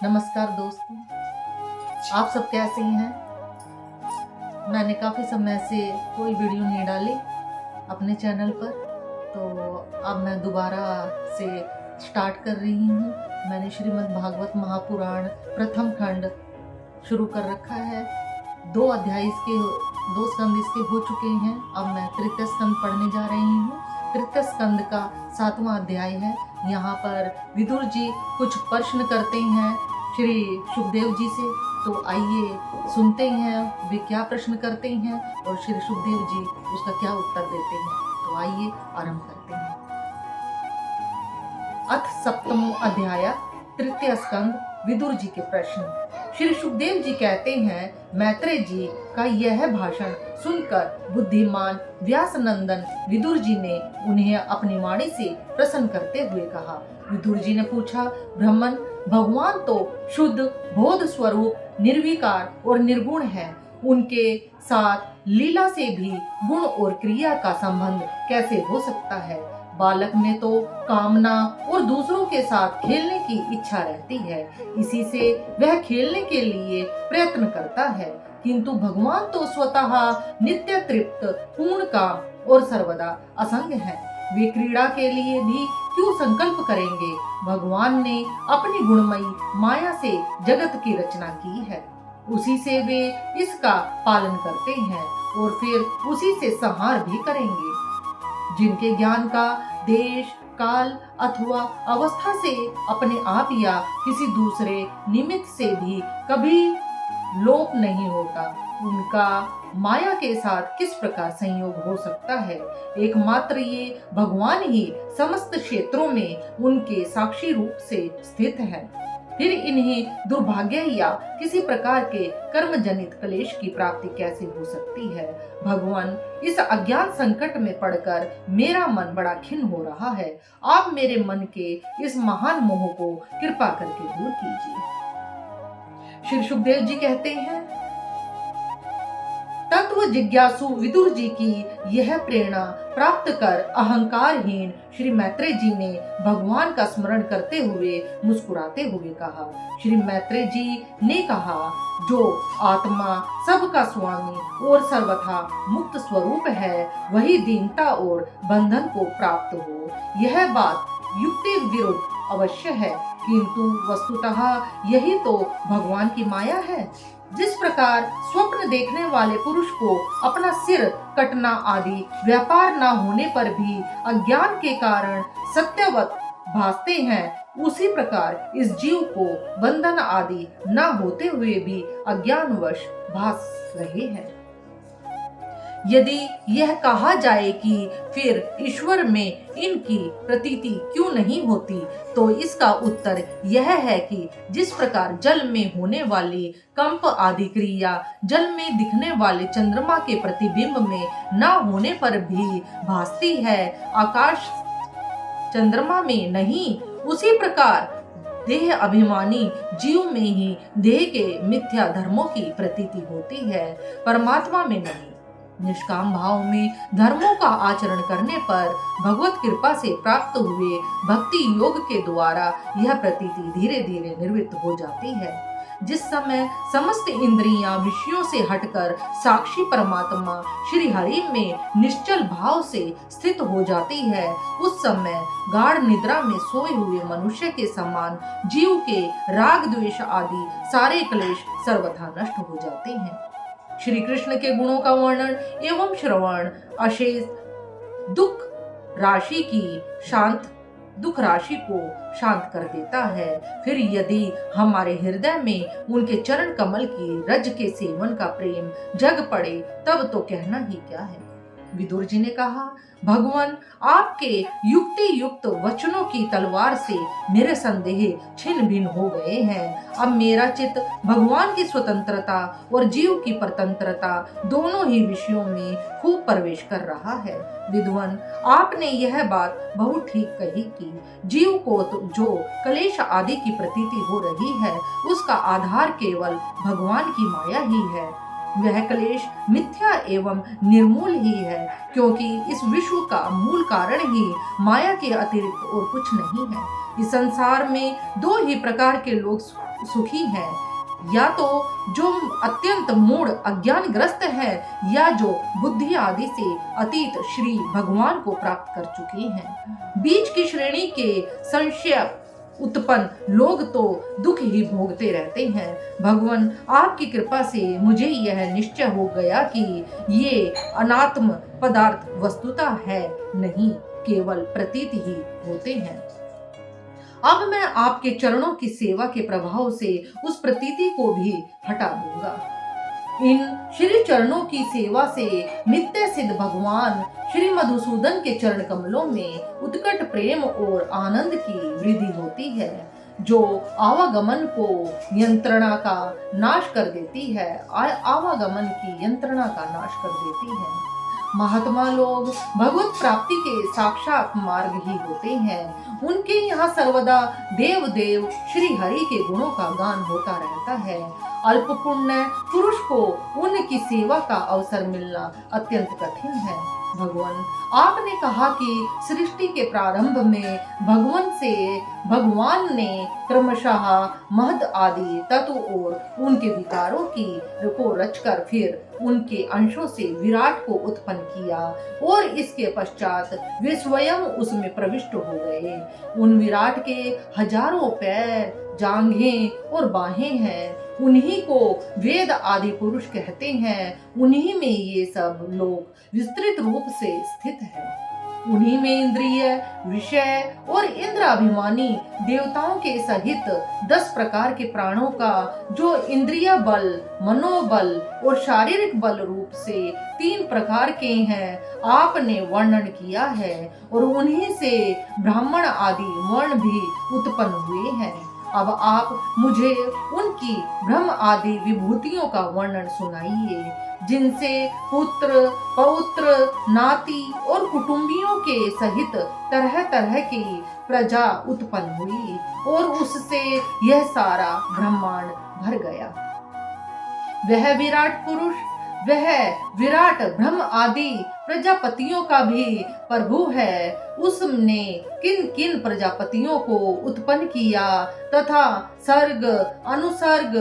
नमस्कार दोस्तों, आप सब कैसे हैं? मैंने काफ़ी समय से कोई वीडियो नहीं डाली अपने चैनल पर, तो अब मैं दोबारा से स्टार्ट कर रही हूँ। मैंने श्रीमद् भागवत महापुराण प्रथम खंड शुरू कर रखा है। 2 अध्याय इसके 2 स्कंद इसके हो चुके हैं। अब मैं तृतीय स्कंद पढ़ने जा रही हूँ। तृतीय स्कंद का 7वां अध्याय है। यहाँ पर विदुर जी कुछ प्रश्न करते हैं श्री सुखदेव जी से, तो आइए सुनते हैं वे क्या प्रश्न करते हैं और श्री सुखदेव जी उसका क्या उत्तर देते हैं। तो आइए आरंभ करते हैं। अथ 7वां अध्याय, तृतीय स्कंद, विदुर जी के प्रश्न। श्री सुखदेव जी कहते हैं, मैत्रेय जी का यह भाषण सुनकर बुद्धिमान व्यासनंदन विदुर जी ने उन्हें अपनी वाणी से प्रसन्न करते हुए कहा। विदुर जी ने पूछा, ब्राह्मण, भगवान तो शुद्ध बोध स्वरूप निर्विकार और निर्गुण है, उनके साथ लीला से भी गुण और क्रिया का संबंध कैसे हो सकता है? बालक में तो कामना और दूसरों के साथ खेलने की इच्छा रहती है, इसी से वह खेलने के लिए प्रयत्न करता है, किंतु भगवान तो स्वतः नित्य तृप्त, पूर्ण काम और सर्वदा असंग है। वे क्रीड़ा के लिए भी क्यों संकल्प करेंगे? भगवान ने अपनी गुणमयी माया से जगत की रचना की है, उसी से वे इसका पालन करते हैं और फिर उसी से संहार भी करेंगे। जिनके ज्ञान का देश, काल अथवा अवस्था से अपने आप या किसी दूसरे निमित्त से भी कभी लोप नहीं होता, उनका माया के साथ किस प्रकार संयोग हो सकता है? एकमात्र ये भगवान ही समस्त क्षेत्रों में उनके साक्षी रूप से स्थित है। फिर इन्हें दुर्भाग्य या किसी प्रकार के कर्म जनित क्लेश की प्राप्ति कैसे हो सकती है? भगवान, इस अज्ञान संकट में पड़कर मेरा मन बड़ा खिन्न हो रहा है। आप मेरे मन के इस महान मोह को कृपा करके दूर कीजिए। श्री सुखदेव जी कहते हैं, तत्व जिज्ञासु विदुर जी की यह प्रेरणा प्राप्त कर अहंकारहीन श्री मैत्रेय जी ने भगवान का स्मरण करते हुए मुस्कुराते हुए कहा। श्री मैत्रेय जी ने कहा, जो आत्मा सबका स्वामी और सर्वथा मुक्त स्वरूप है, वही दीनता और बंधन को प्राप्त हो। यह बात युक्ति विरुद्ध अवश्य है, किंतु वस्तुतः यही तो भगवान की माया है। जिस प्रकार स्वप्न देखने वाले पुरुष को अपना सिर कटना आदि व्यापार न होने पर भी अज्ञान के कारण सत्यवत भासते हैं, उसी प्रकार इस जीव को बंधन आदि न होते हुए भी अज्ञानवश भास रहे हैं। यदि यह कहा जाए कि फिर ईश्वर में इनकी प्रतीति क्यों नहीं होती, तो इसका उत्तर यह है कि जिस प्रकार जल में होने वाली कंप आदि क्रिया जल में दिखने वाले चंद्रमा के प्रतिबिंब में न होने पर भी भासती है, आकाश चंद्रमा में नहीं, उसी प्रकार देह अभिमानी जीव में ही देह के मिथ्या धर्मों की प्रतीति होती है, परमात्मा में नहीं। निष्काम भाव में धर्मों का आचरण करने पर भगवत कृपा से प्राप्त हुए भक्ति योग के द्वारा यह प्रतीति धीरे धीरे निवृत्त हो जाती है। जिस समय समस्त इंद्रियां विषयों से हटकर साक्षी परमात्मा श्री हरि में निश्चल भाव से स्थित हो जाती है, उस समय गाढ़ निद्रा में सोए हुए मनुष्य के समान जीव के राग द्वेष आदि सारे क्लेश सर्वथा नष्ट हो जाते हैं। श्री कृष्ण के गुणों का वर्णन एवं श्रवण अशेष दुख राशि को शांत कर देता है। फिर यदि हमारे हृदय में उनके चरण कमल की रज के सेवन का प्रेम जग पड़े, तब तो कहना ही क्या है। विदुर जी ने कहा, भगवान, आपके युक्ति युक्त वचनों की तलवार से मेरे संदेह छिन्न भिन्न हो गए हैं। अब मेरा चित्त भगवान की स्वतंत्रता और जीव की परतंत्रता दोनों ही विषयों में खूब प्रवेश कर रहा है। विद्वान, आपने यह बात बहुत ठीक कही कि जीव को तो जो क्लेश आदि की प्रतीति हो रही है, उसका आधार केवल भगवान की माया ही है। वह क्लेश मिथ्या एवं निर्मूल ही है, क्योंकि इस विश्व का मूल कारण ही माया के अतिरिक्त और कुछ नहीं है। इस संसार में दो ही प्रकार के लोग सुखी हैं, या तो जो अत्यंत मूढ़ अज्ञानग्रस्त है, या जो बुद्धि आदि से अतीत श्री भगवान को प्राप्त कर चुके हैं। बीच की श्रेणी के संशय उत्पन्न लोग तो दुख ही भोगते रहते हैं। भगवान, आपकी कृपा से मुझे यह निश्चय हो गया कि ये अनात्म पदार्थ वस्तुतः है नहीं, केवल प्रतीत ही होते हैं। अब मैं आपके चरणों की सेवा के प्रभाव से उस प्रतीति को भी हटा दूंगा। इन श्री चरणों की सेवा से नित्य सिद्ध भगवान श्री मधुसूदन के चरण कमलों में उत्कट प्रेम और आनंद की वृद्धि होती है, जो आवागमन को यंत्रणा का नाश कर देती है, आवागमन की यंत्रणा का नाश कर देती है। महात्मा लोग भगवत प्राप्ति के साक्षात मार्ग ही होते हैं। उनके यहाँ सर्वदा देव देव श्री हरि के गुणों का गान होता रहता है। अल्प पुण्य पुरुष को उनकी सेवा का अवसर मिलना अत्यंत कठिन है। भगवान, आपने कहा कि सृष्टि के प्रारंभ में भगवान ने क्रमशः महद आदि तत्व और उनके विकारों को रचकर फिर उनके अंशों से विराट को उत्पन्न किया, और इसके पश्चात वे स्वयं उसमें प्रविष्ट हो गए। उन विराट के हजारों पैर, जांघें और बाहें हैं। उन्हीं को वेद आदि पुरुष कहते हैं। उन्हीं में ये सब लोग विस्तृत रूप से स्थित है। उन्हीं में इंद्रिय, विषय और इंद्राभिमानी देवताओं के सहित 10 प्रकार के प्राणों का, जो इंद्रिय बल, मनोबल और शारीरिक बल रूप से 3 प्रकार के हैं, आपने वर्णन किया है। और उन्हीं से ब्राह्मण आदि वर्ण भी उत्पन्न हुए हैं। अब आप मुझे उनकी ब्रह्म आदि विभूतियों का वर्णन सुनाइए, जिनसे पुत्र, पौत्र, नाती और कुटुंबियों के सहित तरह तरह की प्रजा उत्पन्न हुई, और उससे यह सारा ब्रह्मांड भर गया। वह विराट पुरुष, वह विराट ब्रह्म आदि प्रजापतियों का भी प्रभु है। उसने किन किन प्रजापतियों को उत्पन्न किया तथा सर्ग, अनुसर्ग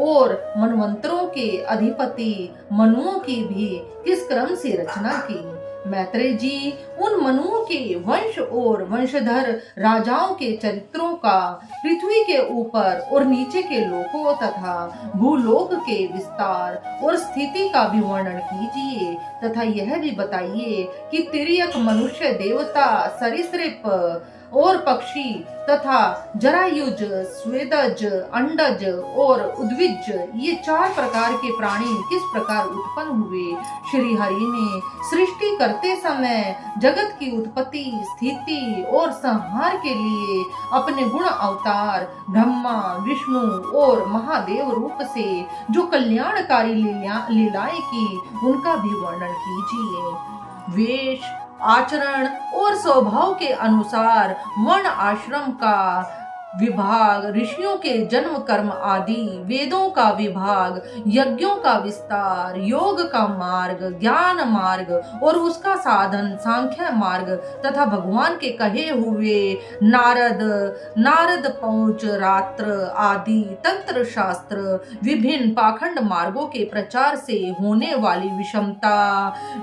और मनवंतरों के अधिपति मनुओं की भी किस क्रम से रचना की। मैत्रेय जी उन मनुओं के वंश और वंशधर राजाओं के चरित्रों का, पृथ्वी के ऊपर और नीचे के लोकों तथा भूलोक के विस्तार और स्थिति का भी वर्णन कीजिए, तथा यह भी बताइए कि तिर्यक, मनुष्य, देवता, सरीसृप और पक्षी तथा जरायुज, स्वेदज, अंडज और उद्विज, ये 4 प्रकार के प्राणी किस प्रकार उत्पन्न हुए। श्री हरि ने सृष्टि करते समय जगत की उत्पत्ति, स्थिति और संहार के लिए अपने गुण अवतार ब्रह्मा, विष्णु और महादेव रूप से जो कल्याणकारी लीलाएं की, उनका भी वर्णन कीजिए। वेश, आचरण और स्वभाव के अनुसार वर्ण आश्रम का विभाग, ऋषियों के जन्म कर्म आदि, वेदों का विभाग, यज्ञों का विस्तार, योग का मार्ग, ज्ञान मार्ग और उसका साधन सांख्य मार्ग, तथा भगवान के कहे हुए नारद पहुंच, रात्र आदि तंत्र शास्त्र, विभिन्न पाखंड मार्गों के प्रचार से होने वाली विषमता,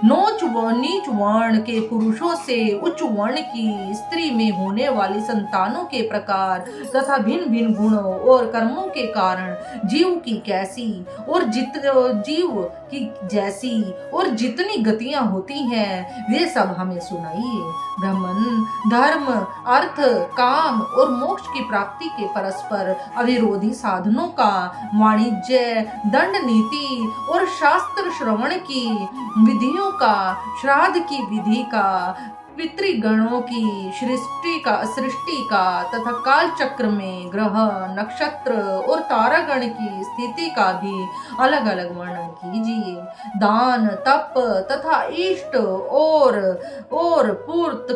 नीच वर्ण के पुरुषों से उच्च वर्ण की स्त्री में होने वाली संतानों के प्रकार, तथा भिन्न भिन्न गुणों और कर्मों के कारण जीव की कैसी और जीव की जैसी और जितनी गतियां होती हैं, वे सब हमें सुनाइए। ब्रह्मन, धर्म, अर्थ, काम और मोक्ष की प्राप्ति के परस्पर अविरोधी साधनों का, वाणिज्य, दंड नीति और शास्त्र श्रवण की विधियों का, श्राद्ध की विधि का, पितृगणों की सृष्टि का तथा काल चक्र में ग्रह, नक्षत्र और तारागण की स्थिति का भी अलग अलग वर्णन कीजिए। दान, तप तथा इष्ट और पूर्व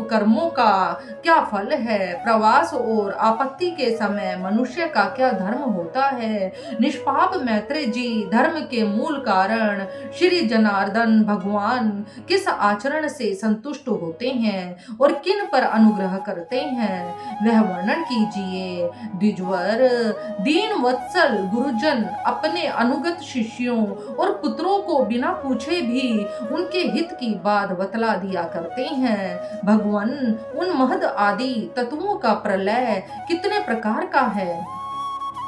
कर्मों का क्या फल है? प्रवास और आपत्ति के समय मनुष्य का क्या धर्म होता है? निष्पाप मैत्रेय जी, धर्म के मूल कारण श्री जनार्दन भगवान किस आचरण से संतुष्ट होते हैं और किन पर अनुग्रह करते हैं, वह वर्णन कीजिए। द्विजवर, दीन वत्सल गुरुजन अपने अनुगत शिष्यों और पुत्रों को बिना पूछे भी उनके हित की बात बतला दिया करते हैं। भगवान, उन महद आदि तत्वों का प्रलय कितने प्रकार का है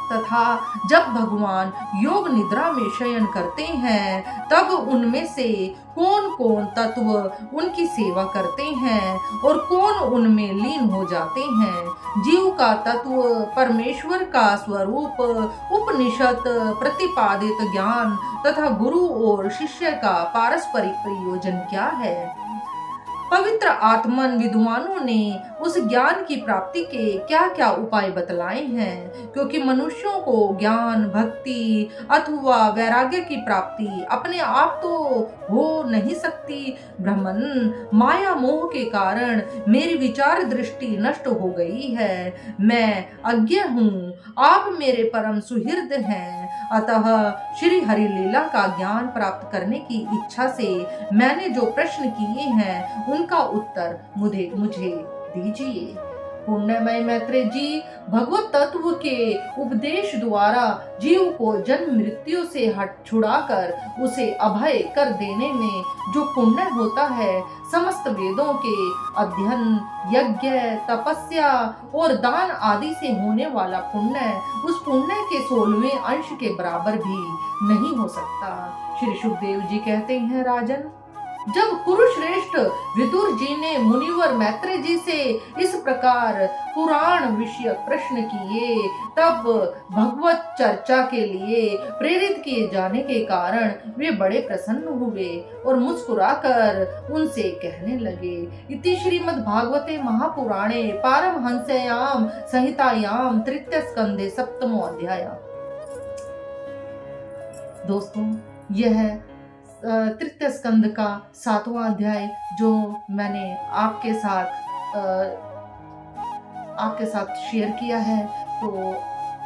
तथा जब भगवान योग निद्रा में शयन करते हैं तब उनमें से कौन कौन तत्व उनकी सेवा करते हैं और कौन उनमें लीन हो जाते हैं। जीव का तत्व, परमेश्वर का स्वरूप, उपनिषद प्रतिपादित ज्ञान तथा गुरु और शिष्य का पारस्परिक प्रयोजन क्या है? पवित्र आत्मन विद्वानों ने उस ज्ञान की प्राप्ति के क्या क्या उपाय बतलाए हैं, क्योंकि मनुष्यों को ज्ञान, भक्ति अथवा वैराग्य की प्राप्ति अपने आप तो हो नहीं सकती। ब्रह्मन, माया मोह के कारण मेरी विचार दृष्टि नष्ट हो गई है। मैं अज्ञ हूँ, आप मेरे परम सुहृद हैं। अतः श्री हरि लीला का ज्ञान प्राप्त करने की इच्छा से मैंने जो प्रश्न किए हैं उनका उत्तर मुझे दीजिए। पुण्यमय मैत्रेय जी, भगवत तत्व के उपदेश द्वारा जीव को जन्म मृत्यु से छुड़ाकर उसे अभय कर देने में जो पुण्य होता है, समस्त वेदों के अध्ययन, यज्ञ, तपस्या और दान आदि से होने वाला पुण्य उस पुण्य के 16वें अंश के बराबर भी नहीं हो सकता। श्री सुखदेव जी कहते हैं, राजन, जब कुरुश्रेष्ठ विदुर जी ने मुनिवर मैत्रेय जी से इस प्रकार पुराण विषयक प्रश्न किए, तब भगवत चर्चा के लिए प्रेरित किए जाने के कारण वे बड़े प्रसन्न हुए और मुस्कुराकर उनसे कहने लगे। इति श्रीमद् भागवते महापुराणे पारमहंस्याम संहितायाम तृतीय स्कंदे 7वां अध्याय। दोस्तों, यह तृतीय स्कंद का 7वां अध्याय जो मैंने आपके साथ शेयर किया है। तो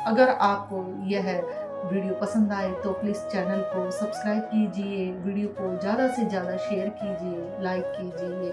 अगर आपको यह वीडियो पसंद आए तो प्लीज़ चैनल को सब्सक्राइब कीजिए, वीडियो को ज़्यादा से ज़्यादा शेयर कीजिए, लाइक कीजिए।